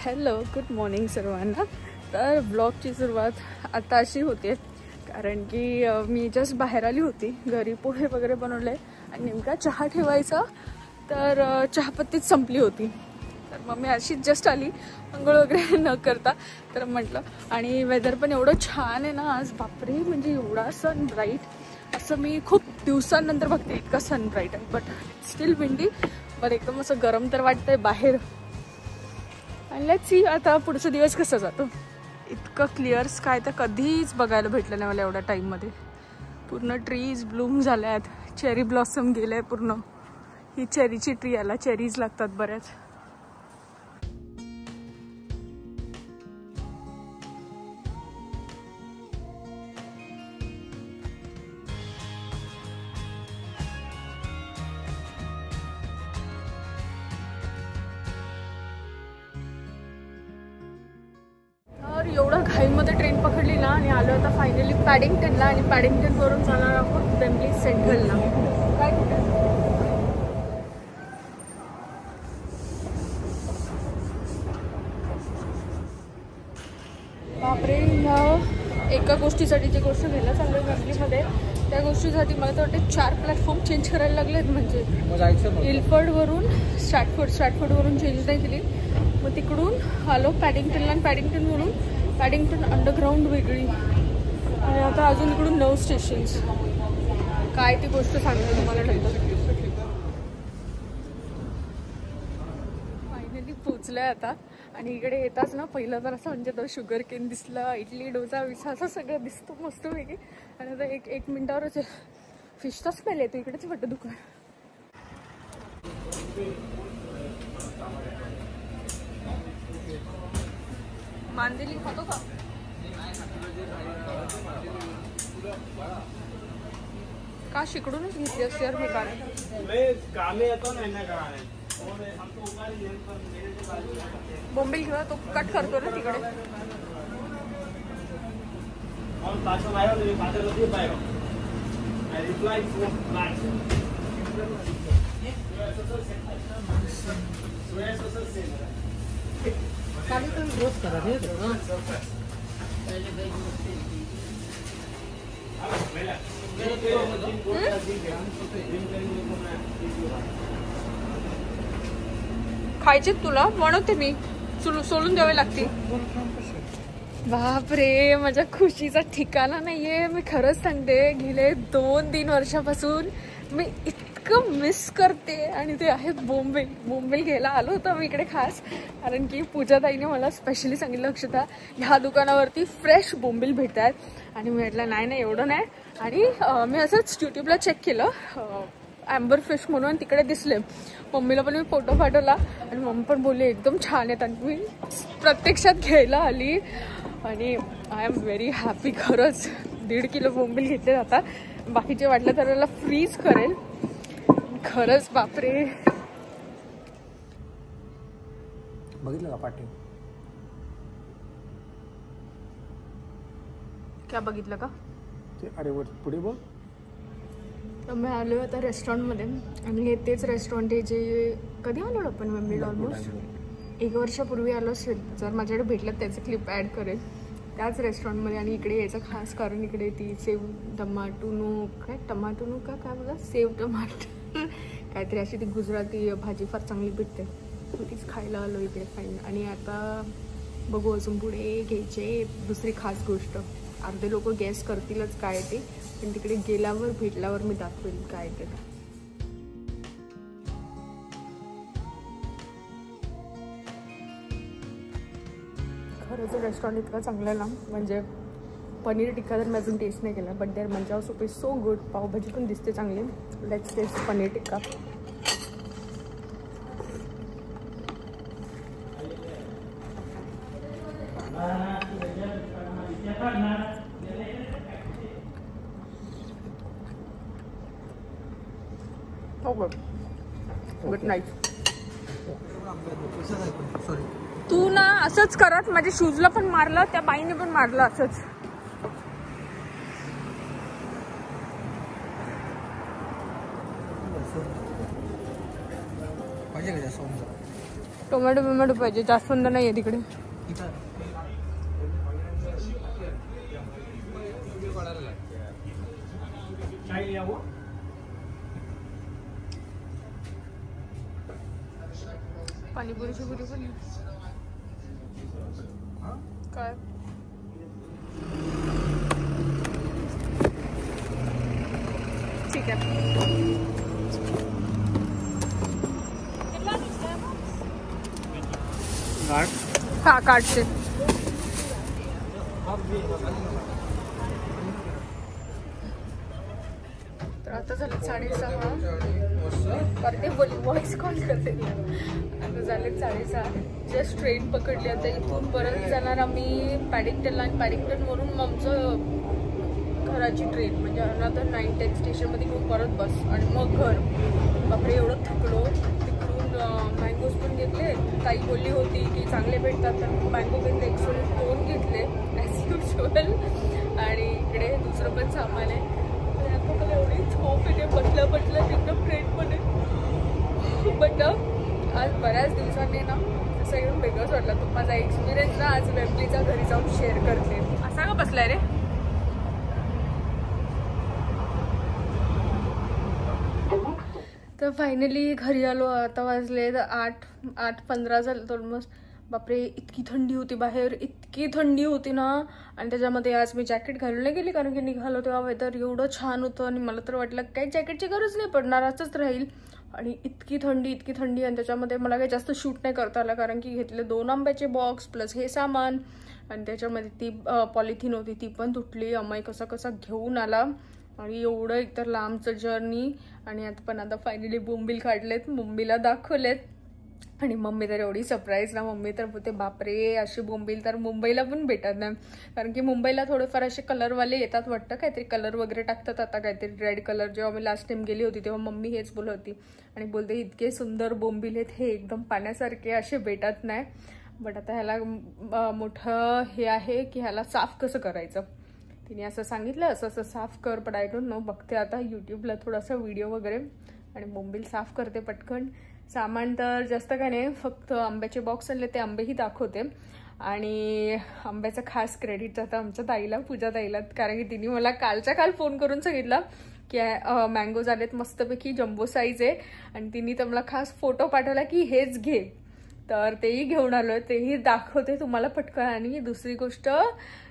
Hello, good morning सर्वांना. तर ब्लॉगची सुरुवात आता अशी होते कारण की मी जस्ट बाहेर आली होती. घरी पोहे वगैरे बनवले आणि नेमका चहा ठेवायचा तर चहापत्तीच संपली होती. तर मग मी अशीच जस्ट आली अंघोळ वगैरे न करता. तर म्हटलं आणि वेदर पण एवढं छान आहे ना आज, बापरे. म्हणजे एवढा सन ब्राईट असं मी खूप दिवसांनंतर बघते. इतका सन ब्राईट आहे बट स्टील विंडी. पण एकदम असं गरम तर वाटतंय बाहेर. आणि लेट्स सी आता पुढचा दिवस कसा जातो. इतकं क्लिअर स्काय तर कधीच बघायला भेटलं नाही मला एवढ्या टाईममध्ये. पूर्ण ट्रीज ब्लूम झाल्यात, चेरी ब्लॉसम गेले पूर्ण. ही चेरीची ट्री, याला चेरीज लागतात बऱ्याच. एवढं घाईमध्ये ट्रेन पकडली ना आणि आलो आता फायनली पॅडिंग्टनला. आणि पॅडिंग्टन वरून जाणार आहोत वेम्बली सेंट्रलला. काय कुठे बापरे. ह्या एका गोष्टीसाठी जी गोष्ट घ्यायला चालू आहे वेम्बलीमध्ये, त्या गोष्टीसाठी मला तर वाटते 4 प्लॅटफॉर्म चेंज करायला लागलेत. म्हणजे इल्फर्डवरून स्ट्रॅटफोर्डवरून चेंज नाही केली. मग तिकडून आलो पॅडिंग्टनला आणि पॅडिंग्टनवरून पॅडिंग्टन अंडरग्राऊंड वेगळी. आणि आता अजून इकडून 9 स्टेशन्स. काय ती गोष्ट सांगते तुम्हाला नंतर. फायनली पोचलंय आता. आणि इकडे येताच ना पहिलं तर असं म्हणजे तर शुगर केन दिसलं, इडली डोसा विसा असं सगळं दिसतं मस्त वेगळी. आणि आता एक मिनिटावरच फिशचा स्मेल येतो. इकडेच वाटतं दुकान. मांदेली खातो का? का शिकडूनच घेतली असते यार मी बोंबील घेऊया. तो कट करतो ना तिकडे. खायचे तुला बनवते मी, सोडून द्यावे लागते. बापरे, माझ्या खुशीचा ठिकाणा नाहीये. मी खरंच सांगते, गेले 2-3 वर्षापासून मी इतकं मिस करते. आणि ते आहे बोंबील घ्यायला आलो होतो मी इकडे खास. कारण की पूजाताईने मला स्पेशली सांगितलं, अक्षता ह्या दुकानावरती फ्रेश बोंबील भेटतात. आणि मी म्हटलं नाही एवढं नाही. आणि मी असंच यूट्यूबला चेक केलं, ॲम्बर फिश म्हणून तिकडे दिसले. मम्मीला पण मी फोटो पाठवला आणि मम्मी पण बोलली एकदम छान आहेत. आणि मी प्रत्यक्षात घ्यायला आली आणि आय एम व्हेरी हॅपी. खरंच 1.5 किलो बोंबील घेतले जातात. बाकीचे वाटलं तर त्याला फ्रीज करेल. खरंच बापरे. बघितलं का पाठी? क्या बघितलं का? ते अरे वर पुढे बघ. तर मी आलो आता रेस्टॉरंटमध्ये. आणि हे तेच रेस्टॉरंट आहे जे कधी आलो आपण वेम्बलीला ऑलमोस्ट 1 वर्षापूर्वी आलो असेल. जर माझ्याकडे भेटलं त्याचं क्लिप ॲड करेल. त्याच रेस्टॉरंटमध्ये. आणि इकडे यायचं खास कारण इकडे ती सेव टमाटोनो काय बघा, सेव टमाटर काहीतरी अशी ती गुजराती भाजी फार चांगली भेटते. तीच खायला आलो इकडे फाईन. आणि आता बघू अजून पुढे घ्यायचे दुसरी खास गोष्ट. अर्धे लोक गॅस करतीलच काय ते, पण तिकडे गेल्यावर भेटल्यावर मी दाखवेल काय ते. खरंच रेस्टॉरंट इतकं चांगलं आहे ना. म्हणजे पनीर टिक्का तर मी अजून टेस्ट नाही केला, but there manchow soup is so good. Pav bhaji पण दिसते चांगली. Let's taste paneer tikka. Good night. तू ना असंच करत माझ्या शूजला पण मारलं, त्या बाईने पण मारलं असंच. पाहिजे का जास्त टोमॅटो पाहिजे, जास्वंद नाही आहे तिकडे. पाणीपुरीची पुरी पण काय ठीक आहे. हा काढते. तर आता झाले 6:30 करते बोली व्हॉइस कॉल करते. आता झाले 6:30. जस्ट ट्रेन पकडली. आता इथून परत जाणार आम्ही पॅडिंग्टनला आणि पॅडिंग्टनवरून आमचं घराची ट्रेन म्हणजे अनदर 9-10 स्टेशनमध्ये घेऊन परत बस आणि मग घर. बापरे एवढं थकलो. तिकडून मँगोज पण घेतले. ताई बोलली होती की चांगले भेटतात तर मँगो घेतले. ॲक्च्युअली 2 घेतले ॲज युज्युअल. आणि इकडे दुसरं पण सामान आहे. आता मला एवढी झोप येते बसल्या एकदम ट्रेनमध्ये. बट आज बऱ्याच दिवसांनी ना असं एकदम वेगळंच वाटलं. तो माझा एक्सपिरियन्स ना आज वेम्बलीच्या घरी जाऊन शेअर करते. असा का बसलाय रे? तर फायनली घरी आलो. आता वाजले 8:15 झालं ऑलमोस्ट. बापरे इतकी थंडी होती बाहेर, इतकी थंडी होती ना. आणि त्याच्यामध्ये आज मी जॅकेट घालून नाही गेली कारण की निघालो तेव्हा वेदर एवढं छान होतं आणि मला तर वाटलं काही जॅकेटची गरज नाही पडणार, असंच राहील. आणि इतकी थंडी आणि त्याच्यामध्ये मला काही जास्त शूट नाही करता आलं कारण की घेतले 2 आंब्याचे बॉक्स प्लस हे सामान. आणि त्याच्यामध्ये ती पॉलिथिन होती ती पण तुटली. अम्माई कसा घेऊन आला. आणि एवढं एकतर लांबचं जर्नी. आणि आता फायनली बोंबील काढलेत, मम्मीला दाखवलेत. आणि मम्मी तर एवढी सरप्राईज ना. मम्मी तर बोलते बापरे अशी बोंबील तर मुंबईला पण भेटत नाही कारण की मुंबईला थोडेफार असे कलरवाले येतात वाटतं, काहीतरी कलर वगैरे टाकतात. आता काहीतरी रेड कलर. जेव्हा मी लास्ट टाइम गेली होती तेव्हा मम्मी हेच बोलत होती आणि बोलते इतके सुंदर बोंबील आहेत, हे एकदम पाण्यासारखे असे भेटत नाही. बट आता ह्याला मोठं हे आहे की ह्याला साफ कसं करायचं. तिने असं सांगितलं असं साफ कर. पण आय डोंट नो. बघते आता यूट्यूबला थोडासा व्हिडिओ वगैरे आणि बोंबील साफ करते पटकन. सामान तर जास्त काय नाही, फक्त आंब्याचे बॉक्स आणले ते आंबेही दाखवते. आणि आंब्याचं खास क्रेडिट आता आमच्या ताईला, पूजा ताईला, कारण की तिने मला कालच्या काल फोन करून सांगितलं की मँगोज आलेत मस्तपैकी, जम्बो साईज आहे. आणि तिने तर मला खास फोटो पाठवला की हेच घे. तर तेही घेऊन आलो, तेही दाखवते तुम्हाला पटकन. आणि दुसरी गोष्ट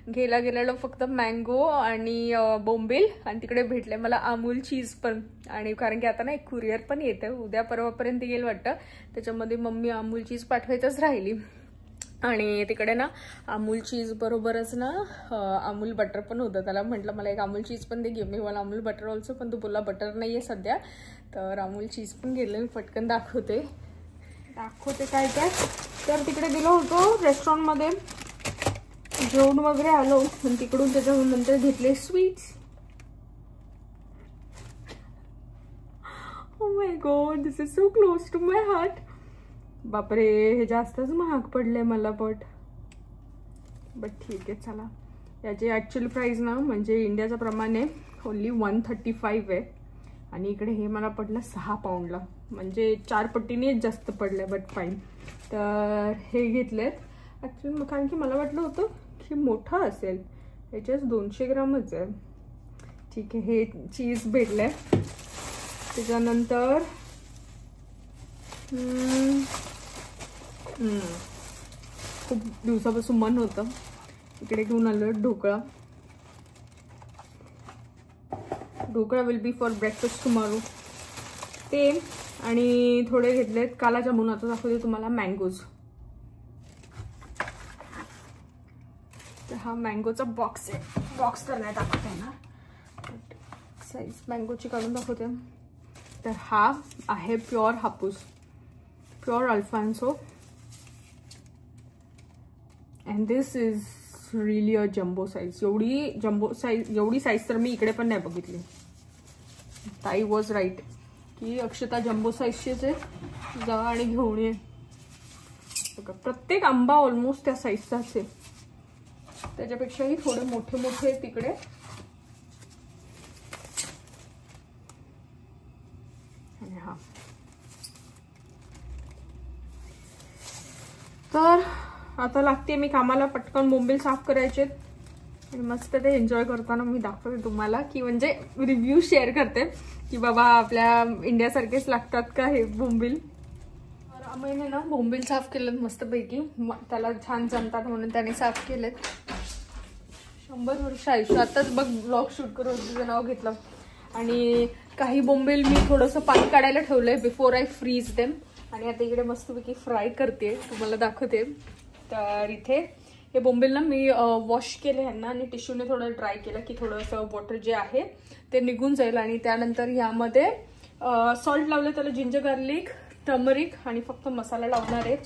गेलेलो फक्त मँगो आणि बोंबील. आणि तिकडे भेटले मला अमूल चीज पण. आणि कारण की आता ना एक कुरिअर पण येतं, उद्या परवापर्यंत येईल वाटतं. त्याच्यामध्ये मम्मी अमूल चीज पाठवायचंच राहिली. आणि तिकडे ना अमूल चीज बरोबरच ना अमूल बटर पण होतं. त्याला म्हटलं मला एक अमूल चीज पण दे, give me one Amul butter also. पण तू बोलला बटर नाही आहे सध्या. तर अमूल चीज पण गेले. मी पटकन दाखवते काय काय. तर तिकडे गेलो होतो रेस्टॉरंटमध्ये, जेवण वगैरे आलो. आणि तिकडून त्याच्यानंतर घेतले sweets. Oh my god, this is so close to my heart. बापरे हे जास्तच महाग पडले मला. बट ठीक आहे चला. याची ॲक्च्युअल प्राईस ना म्हणजे इंडियाच्या प्रमाणे ओन्ली 135 आहे. आणि इकडे हे मला पडलं 6 पाऊंडला, म्हणजे 4 पट्टीने जास्त पडले. But fine. तर हे घेतलेत ॲक्च्युली कारण की मला वाटलं होतं की मोठं असेल, याच्यात 200 ग्रामच आहे. ठीक आहे. हे चीज भेटले. त्याच्यानंतर खूप दिवसापासून मन होतं, इकडे घेऊन आलो dhokla. Will be for breakfast tomorrow. ते आणि थोडे घेतलेत काला जामुन. आता दाखवते तुम्हाला मँगोज. तर हा मँगोचा बॉक्स आहे. बॉक्स तर नाही दाखवता येणार, साईज मँगोची काढून दाखवते. तर हा आहे pure Hapus, pure Alfonso. And this is really a jumbo size. एवढी साईज तर मी इकडे पण नाही बघितली. ताई वॉज राईट की अक्षता जम्बो साईजचेच आहे, जा आणि घेऊन ये. बघा प्रत्येक आंबा ऑलमोस्ट त्या साईजचाच आहे. त्याच्यापेक्षाही थोडे मोठे तिकडे. आणि हा तर आता लागते मी कामाला, पटकन बोंबील साफ करायचे आणि मस्त ते एन्जॉय करताना मी दाखवते तुम्हाला, की म्हणजे रिव्ह्यू शेअर करते की बाबा आपल्या इंडियासारखेच लागतात का हे बोंबील. तर आम्ही ना बोंबील साफ केलेत मस्तपैकी, त्याला छान जमतात म्हणून त्याने साफ केलेत. 100 वर्ष आयुष्य. आताच बघ ब्लॉग शूट करून तुझं नाव घेतलं. आणि काही बोंबील मी थोडंसं पाणी काढायला ठेवलंय बिफोर आय फ्रीज देम. आणि आता इकडे मस्तपैकी फ्राय करते, तुम्हाला दाखवते. तर इथे हे बोंबील ना मी वॉश केले ह्यांना आणि टिश्यूने थोडं ड्राय केलं की थोडंसं वॉटर जे आहे ते निघून जाईल. आणि त्यानंतर ह्यामध्ये सॉल्ट लावलं, त्याला जिंजर गार्लिक टर्मरिक आणि फक्त मसाला लावणार आहे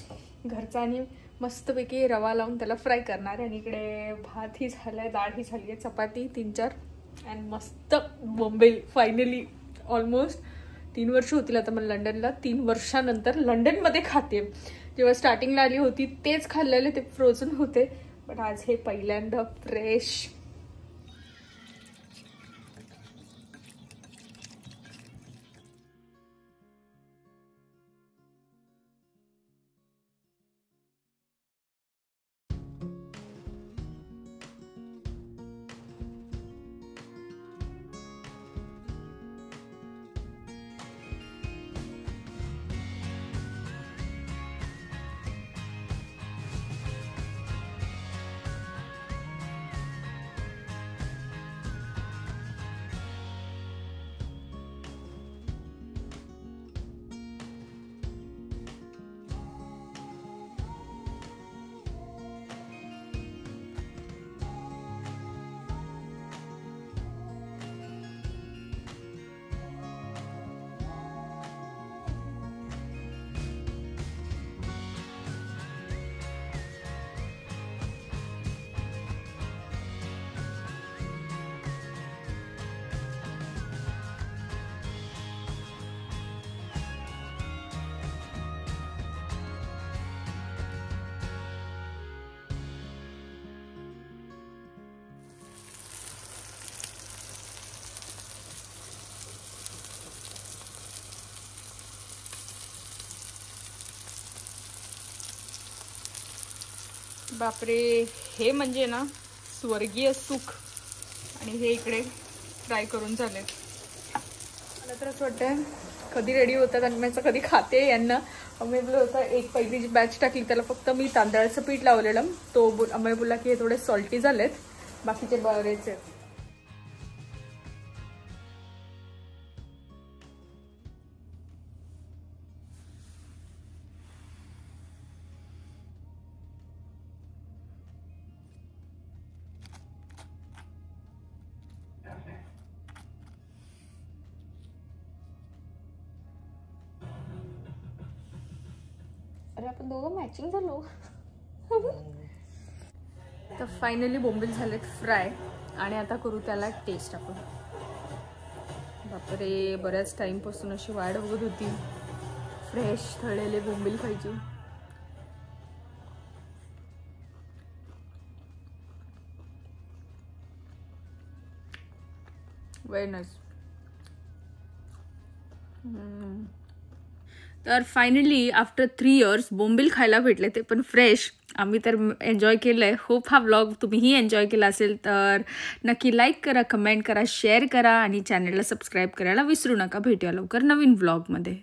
घरचा आणि मस्तपैकी रवा लावून त्याला फ्राय करणार आहे. आणि इकडे भात ही झालाय, डाळ ही झाली आहे, चपाती 3-4 आणि मस्त बोंबील फायनली. ऑलमोस्ट 3 वर्ष होतील आता मला लंडनला. 3 वर्षानंतर लंडनमध्ये खाते. जेव्हा स्टार्टिंगला आली होती तेच खाल्लेले, ते फ्रोझन होते, बट आज हे पहिल्यांदा फ्रेश. बापरे, हे म्हणजे ना स्वर्गीय सुख. आणि हे इकडे फ्राय करून झाले. मला तर असं वाटतं कधी रेडी होतात आणि मी कधी खाते यांना. अमेबल होता एक पहिली जी बॅच टाकली त्याला फक्त मी तांदळाचं पीठ लावलेलं, तो अमय बोलला की हे थोडे सॉल्टी झालेत, बाकीचे बरेच आहेत. अरे आपण दोघं मॅचिंग झालो. तर फायनली बोंबील झालेत फ्राय आणि आता करू त्याला टेस्ट आपण. बापरे, बऱ्याच टाईमपासून अशी वाट बघत होती फ्रेश तळलेले बोंबील खायची. Very nice. तर फायनली आफ्टर 3 इयर्स बोंबील खायला भेटले, ते पण फ्रेश. आम्ही तर एन्जॉय केलं आहे. होप हा व्लॉग तुम्हीही एन्जॉय केला असेल तर नक्की लाईक करा, कमेंट करा, शेअर करा आणि चॅनलला सबस्क्राईब करायला विसरू नका. भेटूया लवकर नवीन व्लॉगमध्ये.